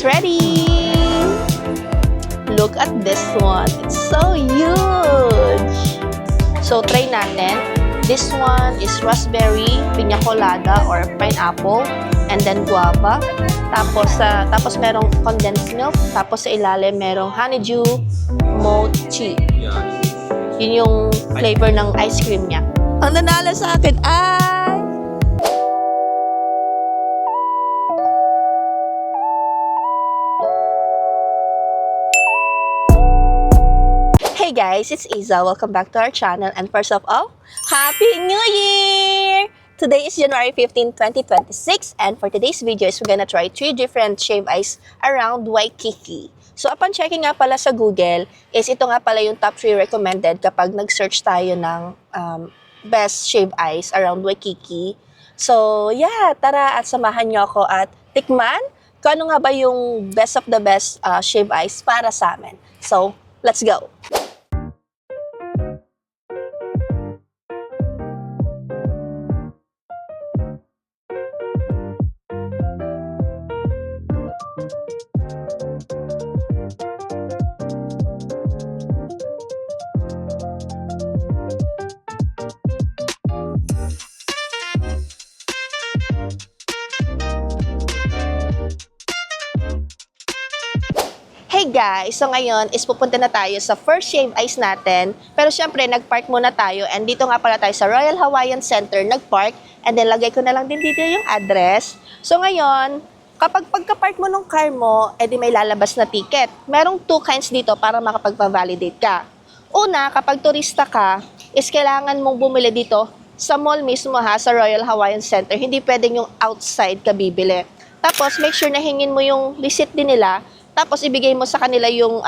is ready! Look at this one. It's so huge! So, try natin. This one is raspberry, piña colada, or pineapple, and then guava. Tapos merong condensed milk. Tapos sa ilalim merong honeydew mochi. Yun yung flavor ng ice cream niya. Ang nanalo sa akin ay... Hey guys, it's Iza. Welcome back to our channel. And first of all, Happy New Year! Today is January 15, 2026. And for today's video is we're gonna try 3 different shave ice around Waikiki. So upon checking nga pala sa Google, is ito nga pala yung top 3 recommended kapag nag-search tayo ng best shave ice around Waikiki. So yeah, tara at samahan nyo ako at tikman kung ano nga ba yung best of the best shave ice para sa amin. So, let's go! Hey guys! So ngayon is pupunta na tayo sa first shave ice natin. Pero syempre, nag-park muna tayo. And dito nga pala tayo sa Royal Hawaiian Center nag-park. And then lagay ko na lang din dito yung address. So ngayon, kapag pagka-park mo ng car mo, edi may lalabas na ticket. Merong 2 kinds dito para makapagpa-validate ka. Una, kapag turista ka, is kailangan mong bumili dito sa mall mismo ha, sa Royal Hawaiian Center. Hindi pwedeng yung outside ka bibili. Tapos, make sure na hingin mo yung receipt din nila. Tapos, ibigay mo sa kanila yung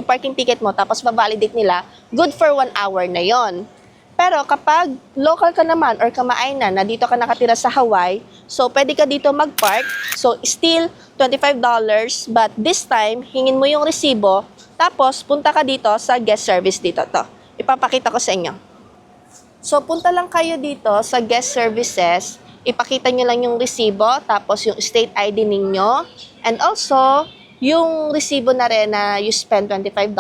parking ticket mo. Tapos, ma-validate nila. Good for 1 hour na yon. Pero, kapag local ka naman or kamainan na dito ka nakatira sa Hawaii, so, pwede ka dito mag-park. So, still $25. But this time, hingin mo yung resibo. Tapos, punta ka dito sa guest service dito. To. Ipapakita ko sa inyo. So, punta lang kayo dito sa guest services. Ipakita nyo lang yung resibo. Tapos, yung state ID ninyo. And also, yung resibo na rin na you spend $25.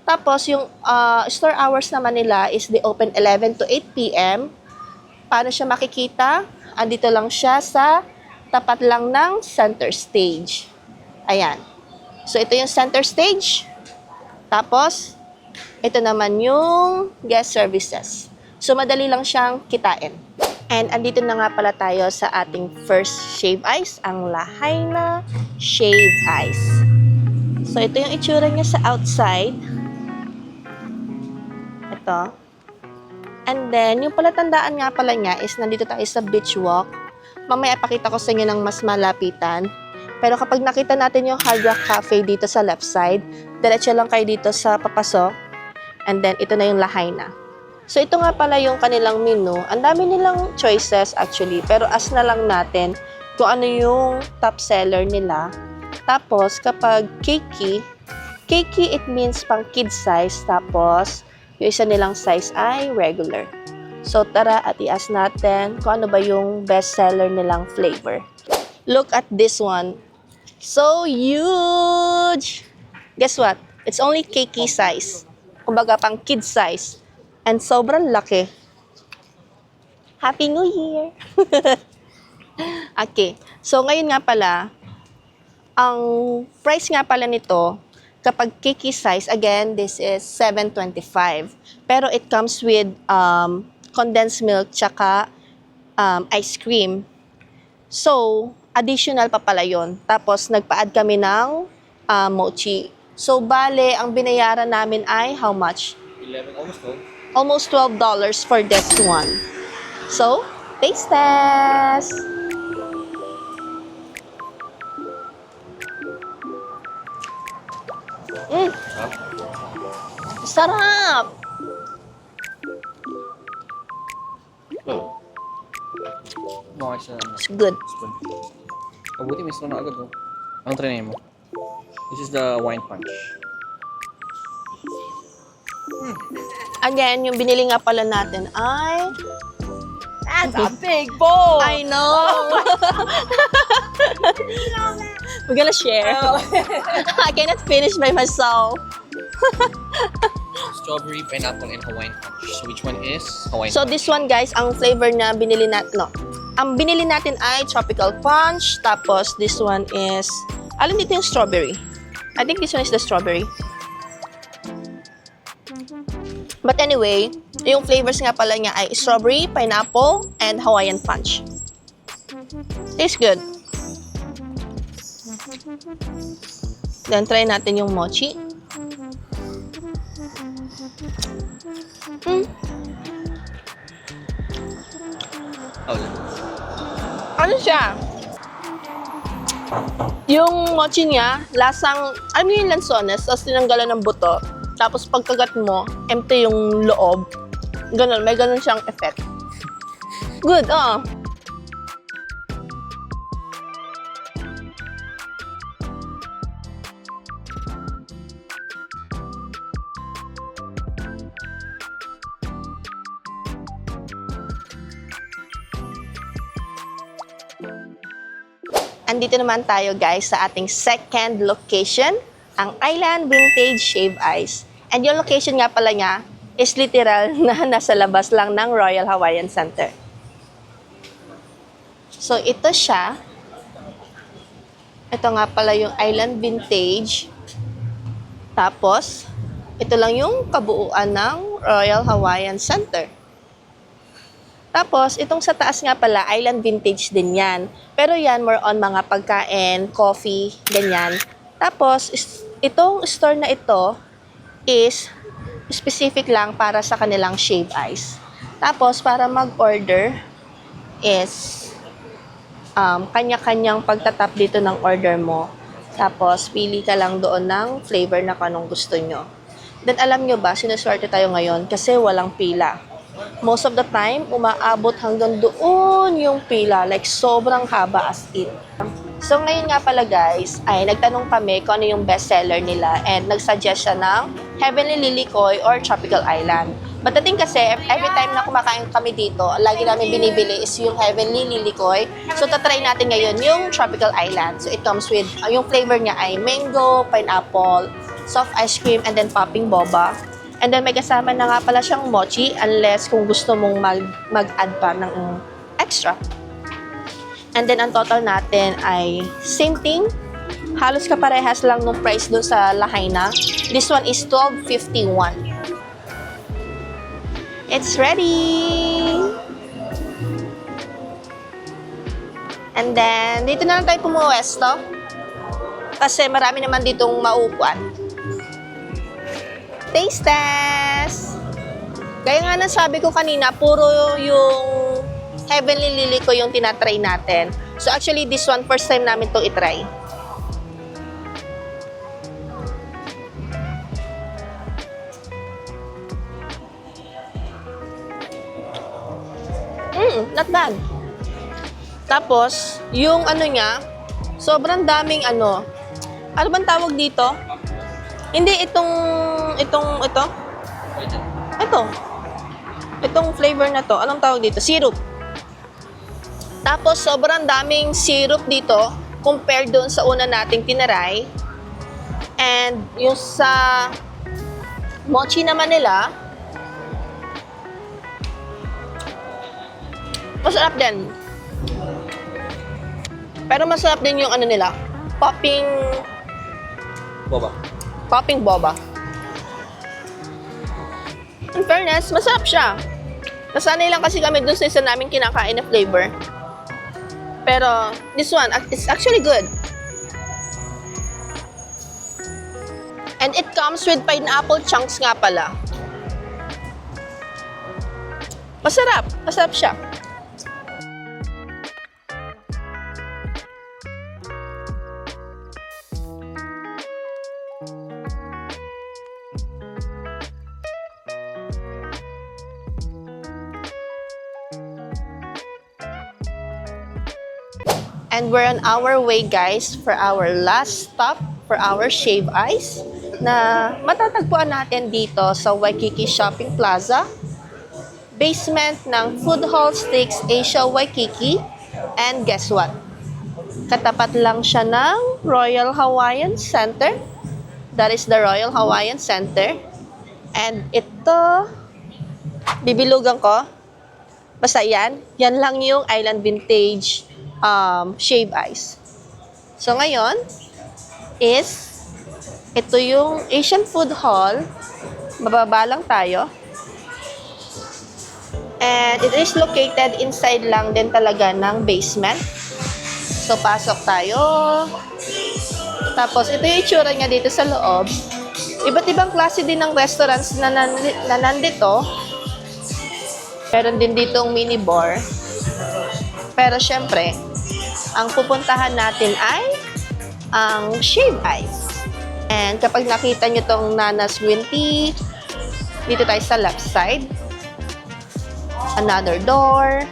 Tapos, yung store hours naman nila is they open 11 to 8 p.m. Paano siya makikita? Andito lang siya sa tapat lang ng center stage. Ayan. So, ito yung center stage. Tapos, ito naman yung guest services. So, madali lang siyang kitain. And andito na nga pala tayo sa ating first shave ice, ang Lahaina Shave Ice. So, ito yung itsura niya sa outside. Ito. And then, yung palatandaan nga pala niya is nandito tayo sa beach walk. Mamaya pakita ko sa inyo ng mas malapitan. Pero kapag nakita natin yung Hard Rock Cafe dito sa left side, diretso lang kayo dito sa papasok. And then, ito na yung Lahaina. So, ito nga pala yung kanilang menu. Ang dami nilang choices actually. Pero as na lang natin kung ano yung top seller nila. Tapos, kapag keiki it means pang kid size. Tapos, yung isa nilang size ay regular. So, tara at i-ask natin kung ano ba yung best seller nilang flavor. Look at this one. So huge! Guess what? It's only keiki size. Kumbaga, pang kid size. And sobrang laki. Happy New Year! Okay. So, ngayon nga pala, ang price nga pala nito, kapag keiki size, again, this is $7.25. Pero it comes with condensed milk tsaka ice cream. So, additional pa pala yun. Tapos, nagpa-add kami ng mochi. So, bale, ang binayaran namin ay how much? 11, almost 12. Almost $12 for this one. So, taste test! Sarap! Mga siya. It's good. Spoon. Mabuti may spoon na agad oh. Anong trinay mo? This is the wine punch. Again, yung binili nga pala natin ay... That's a big bowl. I know! We're gonna share. I cannot finish by myself. Strawberry, pineapple, and Hawaiian punch. So which one is Hawaiian So punch? this one guys, ang flavor na binili natin, no. Ang binili natin ay tropical punch, tapos this one is, alin dito yung strawberry? I think this one is the strawberry. But anyway, yung flavors nga pala niya ay strawberry, pineapple, and Hawaiian punch. Tastes good. Then try natin yung mochi. Oh, Ano siya? Yung mochi niya, lasang, alam mo yung lansones, tapos tinanggalan ng buto. Tapos pagkagat mo, empty yung loob. Ganun, may ganun siyang effect. Good, oo. Andito naman tayo guys sa ating second location, ang Island Vintage Shave Ice. And yung location nga pala niya is literal na nasa labas lang ng Royal Hawaiian Center. So ito siya. Ito nga pala yung Island Vintage. Tapos, ito lang yung kabuuan ng Royal Hawaiian Center. Tapos, itong sa taas nga pala, Island Vintage din yan. Pero yan, more on mga pagkain, coffee, ganyan. Tapos, itong store na ito is specific lang para sa kanilang shave ice. Tapos, para mag-order is kanya-kanyang pagtatap dito ng order mo. Tapos, pili ka lang doon ng flavor na kanong gusto nyo. Then, alam nyo ba, sinuswerte tayo ngayon kasi walang pila. Most of the time, umaabot hanggang doon yung pila. Like, sobrang haba as in. So, ngayon nga pala guys, ay nagtanong kami kung ano yung bestseller nila and nagsuggest siya ng Heavenly Lilikoy or Tropical Island. But the thing kasi, every time na kumakain kami dito, lagi namin binibili is yung Heavenly Lilikoy. So, tatry natin ngayon yung Tropical Island. So, it comes with, yung flavor niya ay mango, pineapple, soft ice cream, and then popping boba. And then may kasama na nga pala siyang mochi unless kung gusto mong mag-add pa ng extra. And then ang total natin ay same thing. Halos kaparehas lang nung price dun sa Lahaina. This one is $12.51. It's ready! And then, dito na lang tayo pumuwesto. Kasi marami naman ditong maupuan. Taste test! Gaya nga na sabi ko kanina, puro yung Heavenly Lilikoy yung tinatry natin. So actually, this one, first time namin to itry. Not bad. Tapos, yung ano niya, sobrang daming ano bang tawag dito? Hindi, ito. Itong flavor na to, anong tawag dito? Syrup. Tapos, sobrang daming syrup dito compared doon sa una nating tinaray. And, yung sa mochi naman nila, masarap din. Pero masarap din yung ano nila, popping boba. In fairness, masarap siya. Nasanay lang kasi kami dun sa isa namin kinakain na flavor. Pero, this one, it's actually good. And it comes with pineapple chunks nga pala. Masarap siya. And we're on our way guys for our last stop for our shave ice na matatagpuan natin dito sa Waikiki Shopping Plaza, basement ng Food Hall Steaks Asia Waikiki. And guess what? Katapat lang siya ng Royal Hawaiian Center. That is the Royal Hawaiian Center. And ito, bibilugan ko. Basta yan lang yung Island Vintage shave ice. So ngayon is, ito yung Asian Food Hall. Bababa lang tayo. And it is located inside lang din talaga ng basement. So pasok tayo. Tapos ito yung itsura niya dito sa loob. Iba't ibang klase din ng restaurants na nandito. Meron din ditong mini bar. Pero syempre, ang pupuntahan natin ay ang shave ice. And kapag nakita nyo tong Nana's Green Tea, dito tayo sa left side. Another door.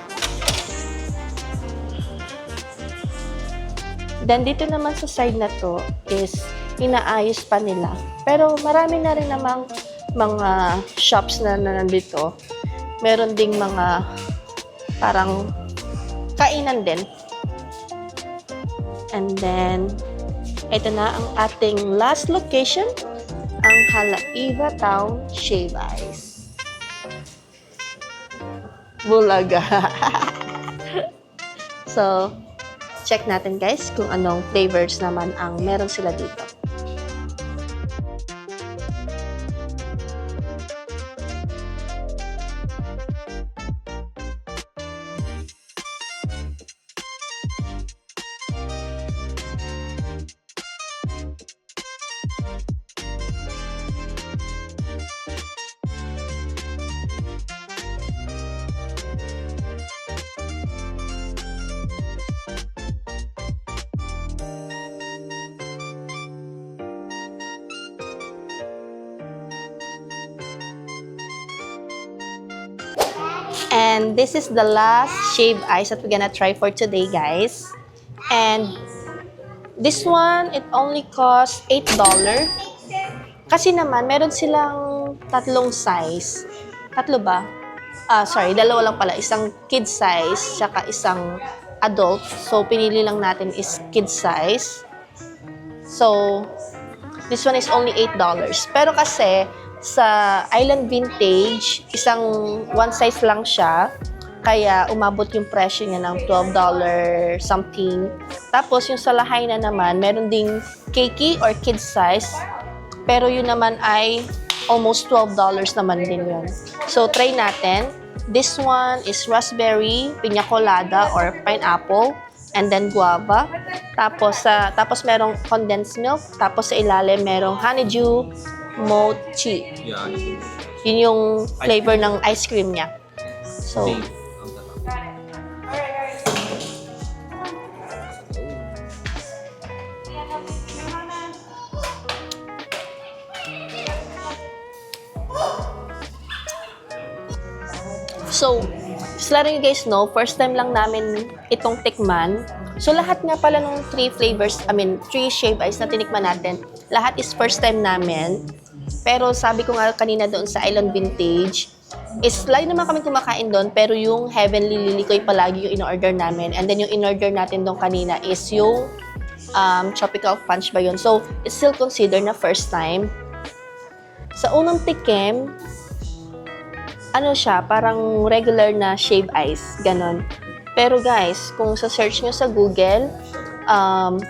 Then dito naman sa side na to is inaayos pa nila. Pero marami na rin namang mga shops na nandito. Meron ding mga parang kainan din. And then, ito na ang ating last location, ang Haleiwa Town Shave Ice. Bulaga. So, check natin guys kung anong flavors naman ang meron sila dito. And this is the last shave ice that we're gonna try for today, guys. And this one, it only costs $8. Kasi naman, meron silang tatlong size. Tatlo ba? Dalawa lang pala. Isang kid size, saka isang adult. So, pinili lang natin is kid size. So, this one is only $8. Pero kasi, sa Island Vintage, isang one size lang siya. Kaya umabot yung presyo niya ng $12 something. Tapos yung sa Lahaina naman, meron ding keiki or kid size. Pero yun naman ay almost $12 naman din yun. So try natin. This one is raspberry, piña colada or pineapple, and then guava. Tapos merong condensed milk. Tapos sa ilalim merong honeydew mochi. Yeah. Yun yung flavor ng ice cream niya. So, just letting you guys know, first time lang namin itong tikman. So, lahat nga pala ng 3 shave ice na tinikman natin, lahat is first time namin. Pero sabi ko nga kanina doon sa Island Vintage, is lagi naman kami kumakain doon, pero yung Heavenly Lilikoy palagi yung in-order namin. And then yung in-order natin doon kanina is yung Tropical Punch ba yun? So, it's still considered na first time. Sa unang tikim, ano siya, parang regular na shave ice, ganon. Pero guys, kung sa search nyo sa Google, ano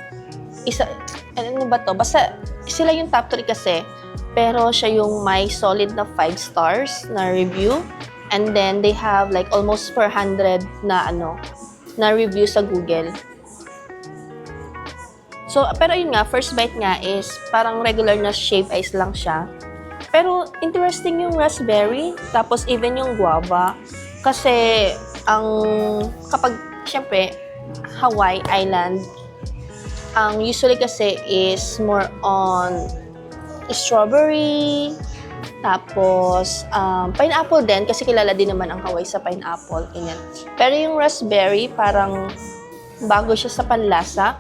ba to? Basta sila yung top 3 kasi. Pero siya yung may solid na 5 stars na review. And then they have like almost 400 na review sa Google. So, pero yun nga, first bite nga is parang regular na shave ice lang siya. Pero interesting yung raspberry, tapos even yung guava. Kasi kapag syempre Hawaii Island, ang usually kasi is more on strawberry, tapos pineapple din kasi kilala din naman ang Hawaii sa pineapple, ganyan. Pero yung raspberry parang bago siya sa panlasa,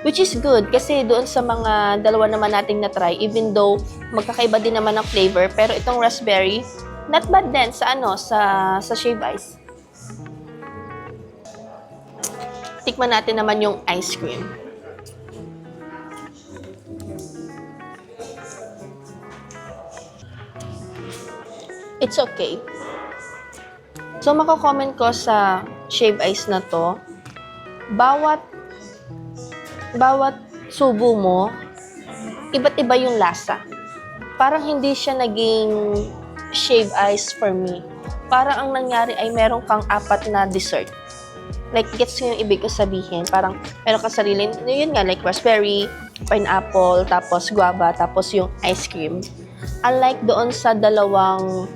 which is good kasi doon sa mga dalawa naman nating na-try, even though magkakaiba din naman ang flavor, pero itong raspberry not bad din sa sa shave ice. tikman natin naman yung ice cream. It's okay. So, mako-comment ko sa shave ice na to, bawat subo mo, iba't iba yung lasa. Parang hindi siya naging shave ice for me. Parang ang nangyari ay meron kang 4 na dessert. Like, gets ko yung ibig ko sabihin. Parang meron kang sarili, yun nga, like raspberry, pineapple, tapos guava, tapos yung ice cream. Unlike doon sa dalawang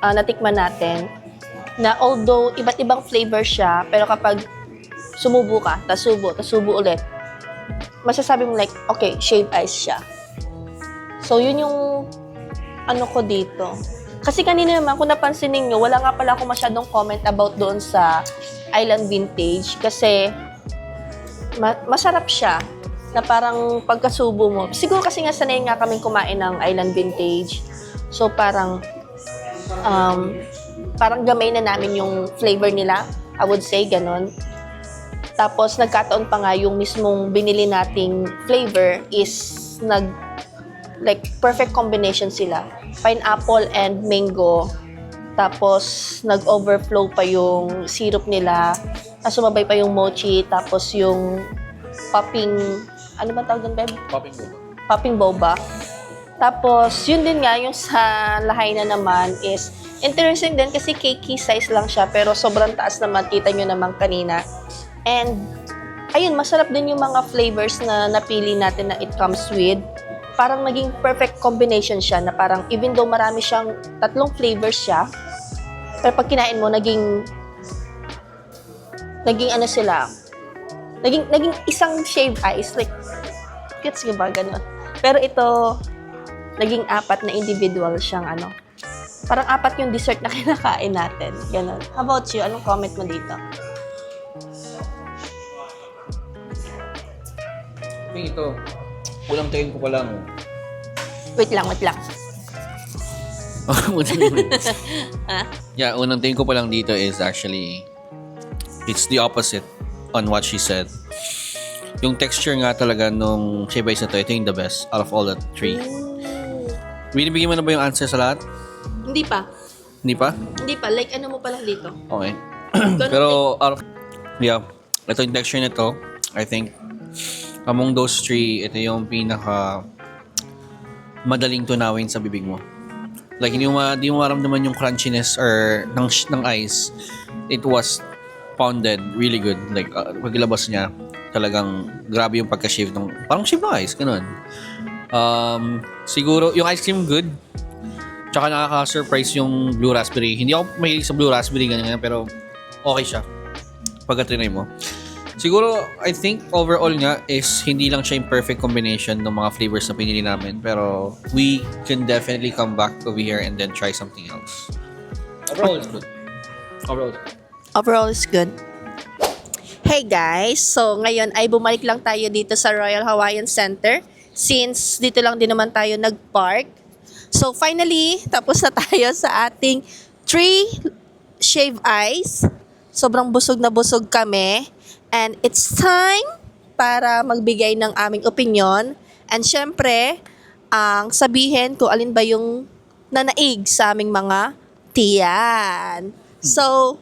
natikman natin, na although iba't ibang flavor siya, pero kapag sumubo ka, tasubo ulit, masasabi mo like, okay, shave ice siya. So, yun yung ano ko dito. Kasi kanina naman, kung napansin ninyo, wala nga pala ako masyadong comment about doon sa Island Vintage kasi masarap siya na parang pagkasubo mo. Siguro kasi nga sanay nga kaming kumain ng Island Vintage. So, parang gamay na namin yung flavor nila. I would say, ganon. Tapos, nagkataon pa nga yung mismong binili nating flavor is like, perfect combination sila. Pineapple and mango. Tapos, nag-overflow pa yung syrup nila. Tapos, sumabay pa yung mochi. Tapos, yung popping, ano ba tawag doon, babe? Popping boba. Popping boba. Tapos, yun din nga, yung sa lahaina naman is interesting din kasi cakey size lang siya pero sobrang taas naman, kita nyo naman kanina. And, ayun, masarap din yung mga flavors na napili natin na it comes with. Parang naging perfect combination siya na parang even though marami siyang 3 flavors siya, pero pag kinain mo, naging ano sila, naging isang shave ice. Like, gets nyo ba? Ganun. Pero ito, naging 4 na individual siyang ano. Parang 4 yung dessert na kinakain natin. Ganun. How about you? Anong comment mo dito? Ito, unang tingin ko pa lang. Wait lang. Ha? Yeah, unang tingin ko pa lang dito is actually, it's the opposite on what she said. Yung texture nga talaga nung shave ice na to, ito yung the best out of all the 3. Binibigyan mo na ba yung answer sa lahat? Hindi pa. Hindi pa? Hindi pa. Like, ano mo pa lang dito? Okay. Pero, yeah, ito yung texture nito, I think, among those 3, ito yung pinaka madaling tunawin sa bibig mo. Like, hindi mo maramdaman yung crunchiness or ng ice. It was pounded really good. Like, paglabas niya, talagang grabe yung pagka-shave ng, parang shave ng ice, ganun. Siguro, yung ice cream good. Tsaka nakaka-surprise yung blue raspberry. Hindi ako mahilig sa blue raspberry, ganyan, pero okay siya. Pagka-trinay mo. Siguro, I think overall nga is hindi lang siya yung perfect combination ng mga flavors na pinili namin. Pero we can definitely come back over here and then try something else. Overall, it's good. Overall is good. Hey guys, so ngayon ay bumalik lang tayo dito sa Royal Hawaiian Center since dito lang din naman tayo nag-park. So finally, tapos na tayo sa ating 3 shave ice. Sobrang busog na busog kami. And it's time para magbigay ng aming opinion. And syempre, ang sabihin kung alin ba yung nanaig sa aming mga tiyan. So,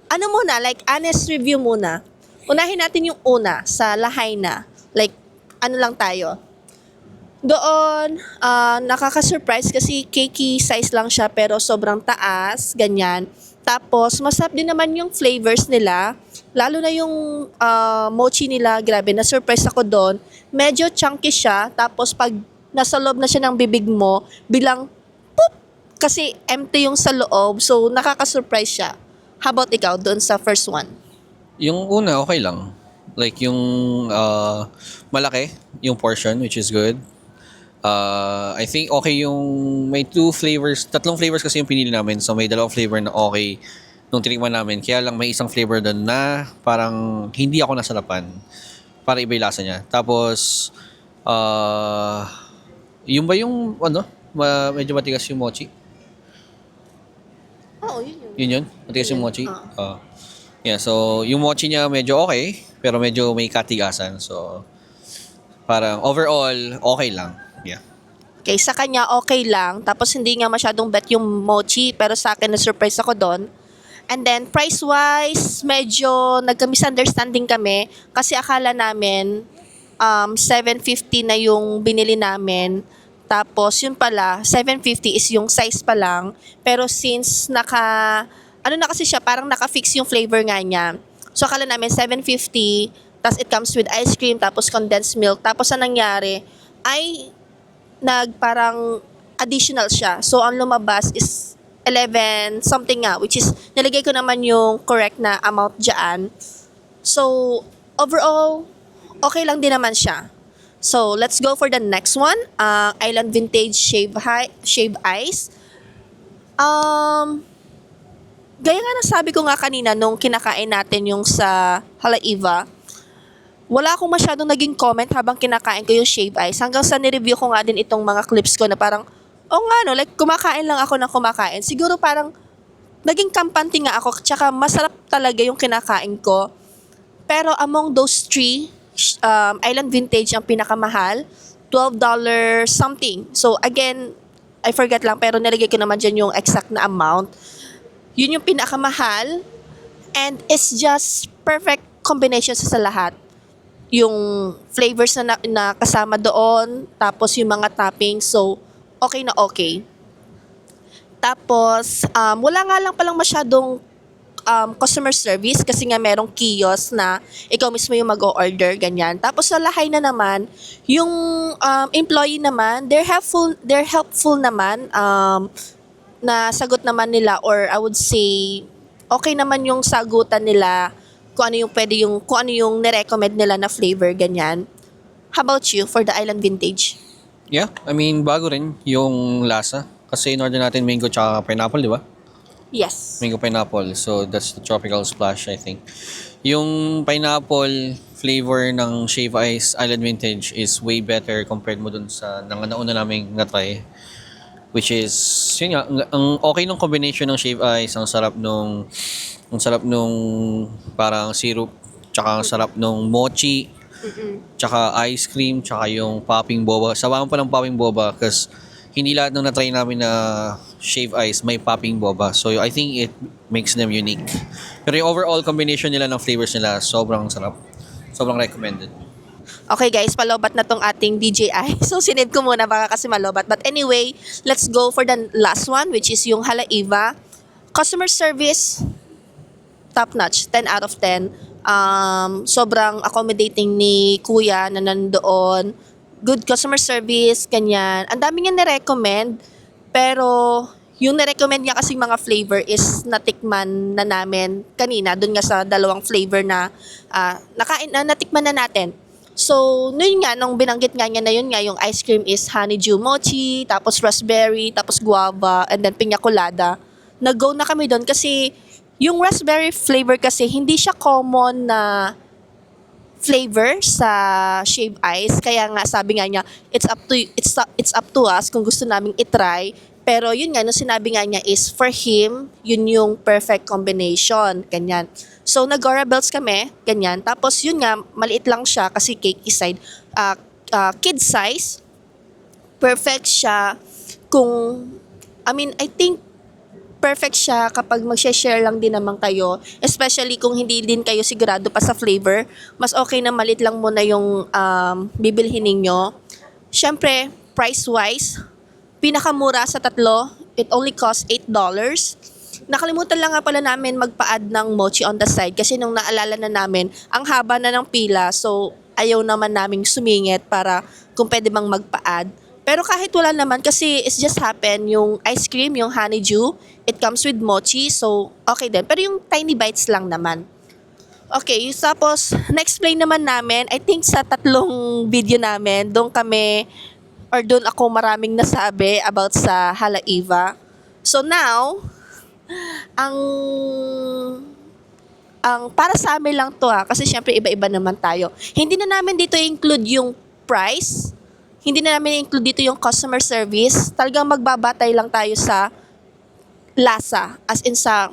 ano muna? Like, honest review muna. Unahin natin yung una sa lahaina. Like, ano lang tayo. Doon, nakaka-surprise kasi cakey size lang siya pero sobrang taas, ganyan. Tapos, masarap din naman yung flavors nila. Lalo na yung mochi nila, grabe, na-surprise ako doon. Medyo chunky siya, tapos pag nasa loob na siya ng bibig mo, bilang poop! Kasi empty yung sa loob, so nakaka-surprise siya. How about ikaw, doon sa first one? Yung una, okay lang. Like yung malaki, yung portion, which is good. I think okay yung may 3 flavors kasi yung pinili namin. So may 2 flavor na okay nung tinikman namin. Kaya lang may isang flavor doon na parang hindi ako nasarapan. Para iba yung lasa niya. Tapos, yung ba yung medyo matigas yung mochi? Oo, yun. Yun? Matigas yung mochi? Yeah, so yung mochi niya medyo okay, pero medyo may katigasan. So, parang overall, okay lang. Yeah. Okay, sa kanya okay lang. Tapos hindi nga masyadong bet yung mochi. Pero sa akin, na-surprise ako doon. And then, price-wise, medyo nagka-misunderstanding kami. Kasi akala namin, 750 na yung binili namin. Tapos, yun pala, 750 is yung size pa lang. Pero since ano na kasi siya, parang naka-fix yung flavor nga niya. So, akala namin 750, tapos it comes with ice cream, tapos condensed milk. Tapos, ang nangyari, ay parang additional siya. So, ang lumabas is 11 something nga, which is, nilagay ko naman yung correct na amount dyan. So, overall, okay lang din naman siya. So, let's go for the next one. Island Vintage Shave Ice. Gaya nga nasabi ko nga kanina nung kinakain natin yung sa Halaiva, wala akong masyadong naging comment habang kinakain ko yung shave ice. Hanggang sa nireview ko nga din itong mga clips ko na parang, nga no, like kumakain lang ako ng kumakain. Siguro parang naging kampante nga ako, tsaka masarap talaga yung kinakain ko. Pero among those three, Island Vintage ang pinakamahal, $12 something. So again, I forget lang, pero nilagay ko naman dyan yung exact na amount. Yun yung pinakamahal, and it's just perfect combination sa lahat. Yung flavors na kasama doon, tapos yung mga toppings, so okay na okay. Tapos, wala nga lang palang masyadong customer service kasi nga merong kiosk na ikaw mismo yung mag-o-order, ganyan. Tapos sa lahay na naman, yung employee naman, they're helpful naman, na sagot naman nila, or I would say, okay naman yung sagutan nila, kung ano yung nirecommend nila na flavor, ganyan. How about you for the Island Vintage? Yeah, I mean, bago rin yung lasa. Kasi in order natin mango tsaka pineapple, di ba? Yes. Mango pineapple. So, that's the tropical splash, I think. Yung pineapple flavor ng Shave Ice Island Vintage is way better compared mo dun sa nauna naming na-try. Which is, yun nga, ang okay nung combination ng Shave Ice, ang sarap nung parang syrup, tsaka ang sarap nung mochi, tsaka ice cream, tsaka yung popping boba. Sabahan pa ng popping boba kasi hindi lahat ng na-try namin na Shave Ice may popping boba. So I think it makes them unique. Pero yung overall combination nila ng flavors nila, sobrang sarap. Sobrang recommended. Okay guys, palobat na tong ating DJI. So sinave ko muna baka kasi malobat. But anyway, let's go for the last one, which is yung Halaiva. Customer service, top notch, 10 out of 10. Sobrang accommodating ni kuya na nandoon. Good customer service, ganyan. Ang dami niya nirecommend, pero yung nirecommend niya kasing mga flavor is natikman na namin kanina, dun nga sa dalawang flavor na natikman na natin. So, yun nga, nung binanggit nga niya na yun nga, yung ice cream is honeydew mochi, tapos raspberry, tapos guava, and then piña colada. Nag-go na kami doon kasi yung raspberry flavor kasi hindi siya common na flavor sa Shave Ice. Kaya nga sabi nga niya, it's up to us kung gusto naming itry. Pero yun nga, nung sinabi nga niya is for him, yun yung perfect combination. Ganyan. So, nag-Gora Belts kami, ganyan. Tapos yun nga, maliit lang siya kasi cake side. Kid size, perfect siya I think perfect siya kapag mag-share lang din naman kayo. Especially kung hindi din kayo sigurado pa sa flavor. Mas okay na maliit lang muna yung bibilhin ninyo. Siyempre, price-wise, pinakamura sa tatlo, it only costs $8. Nakalimutan lang nga pala namin magpa-add ng mochi on the side kasi nung naalala na namin, ang haba na ng pila, so ayaw naman naming sumingit para kung pwede bang magpa-add. Pero kahit wala naman, kasi it's just happen, yung ice cream, yung honeydew, it comes with mochi, so okay din. Pero yung tiny bites lang naman. Okay, tapos, na-explain naman namin, I think sa tatlong video namin, doon ako maraming nasabi about sa Halaiva. So now, ang para sa amin lang to kasi syempre iba-iba naman tayo. Hindi na namin dito include yung price, hindi na namin include dito yung customer service. Talagang magbabatay lang tayo sa lasa, as in sa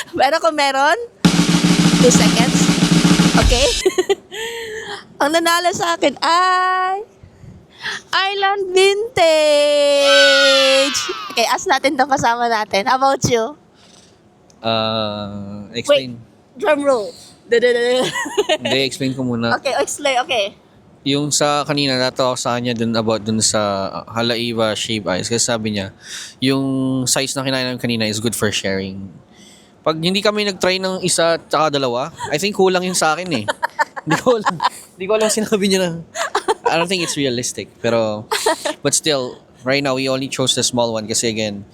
Pero kung meron, 2 seconds. Okay? Ang nanalo sa akin ay Island Vintage! Okay, ask natin itong kasama natin. How about you? Explain. Drum roll. Hindi, explain ko muna. Okay, explain. Okay. Yung sa kanina, natawa sa kanya dun about dun sa Halaiva Shave Ice. Kasi sabi niya, yung size na kinain namin kanina is good for sharing. Pag hindi kami nag-try ng isa tsaka dalawa, I think kulang yun sa akin eh. Hindi ko alam sinabi niya na. I don't think it's realistic. Pero, but still, right now, we only chose the small one kasi again,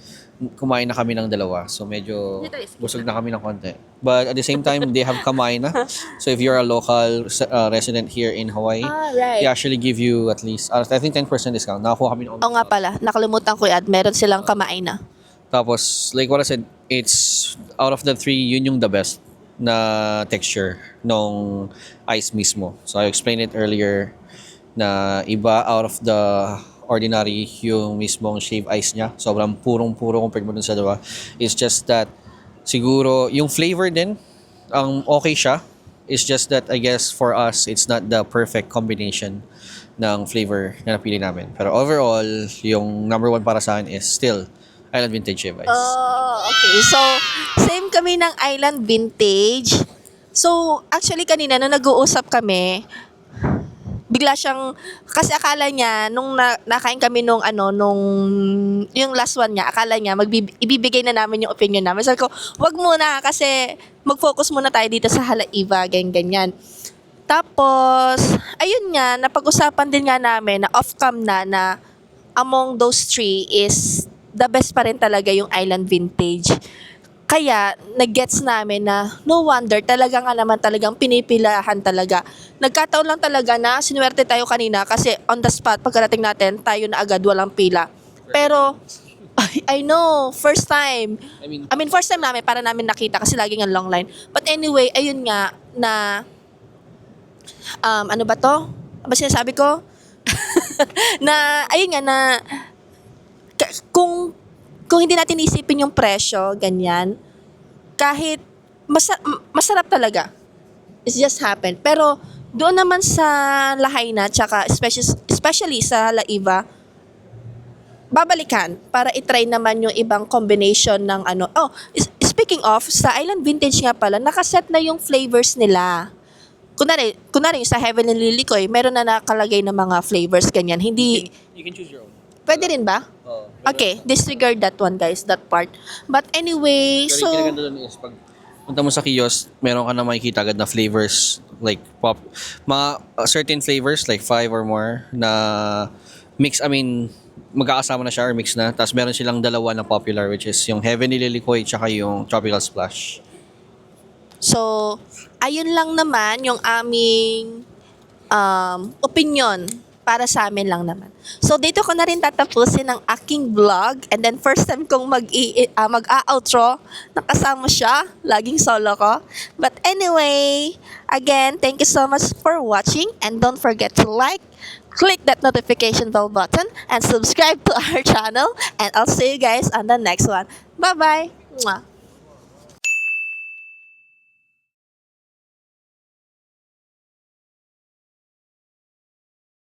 kumain na kami ng dalawa. So, medyo busog na kami ng konti. But at the same time, they have kamay na. So, if you're a local resident here in Hawaii, Right. they actually give you at least, I think 10% discount. Nakakuha kami ng Oo nga pala, nakalimutan ko i-add. Meron silang kamay na. Tapos, like what I said, it's out of the three, yun yung the best na texture nung ice mismo. So, I explained it earlier na iba out of the ordinary yung mismong shave ice niya. Sobrang purong-puro compared mo dun sa dalawa. It's just that siguro yung flavor din, ang okay siya. It's just that I guess for us, it's not the perfect combination ng flavor na napili namin. Pero overall, yung number one para sa akin is still Island Vintage Shave Ice. Oh, okay. So, same kami ng Island Vintage. So, actually kanina nung nag-uusap kami, bigla siyang, kasi akala niya, nung nakain kami nung yung last one niya, akala niya, ibibigay na namin yung opinion namin. Sabi ko, wag muna, kasi mag-focus muna tayo dito sa Halaiva, ganyan. Tapos, ayun nga, napag-usapan din nga namin na off-cam na among those three is the best pa rin talaga yung Island Vintage. Kaya, nag-gets namin na no wonder, talaga nga naman talagang pinipilahan talaga. Nagkataon lang talaga na sinuwerte tayo kanina kasi on the spot, pagkarating natin, tayo na agad, walang pila. Pero, I know, first time. I mean, first time namin, para namin nakita kasi laging ang long line. But anyway, ayun nga, na, ano ba to? Ano ba sinasabi ko? Na, ayun nga, na, kung hindi natin isipin yung presyo, ganyan, kahit masarap talaga. It just happened. Pero doon naman sa Lahaina, tsaka especially sa Halaiva, babalikan para itry naman yung ibang combination ng ano. Oh, speaking of, sa Island Vintage nga pala, nakaset na yung flavors nila. Kunwari sa Heavenly Lilikoy, meron na nakalagay ng mga flavors, ganyan. Hindi, You can choose your own. pwede rin ba? Okay, disregard that one guys, that part. But anyway, Pero so, yung kinaganda doon is pag punta mo sa kiosk, meron ka na makikita agad na flavors like pop, mga certain flavors like 5 or more na mix, I mean, magkakasama na siya or mix na. Tapos meron silang dalawa na popular which is yung Heavenly Lilikoy tsaka yung Tropical Splash. so, ayun lang naman yung aming opinion para sa amin lang naman. So, dito ko na rin tatapusin ang aking vlog. And then, first time kong mag-a-outro. Nakasama siya. Laging solo ko. But anyway, again, thank you so much for watching. And don't forget to like, click that notification bell button, and subscribe to our channel. And I'll see you guys on the next one. Bye-bye! Mwah.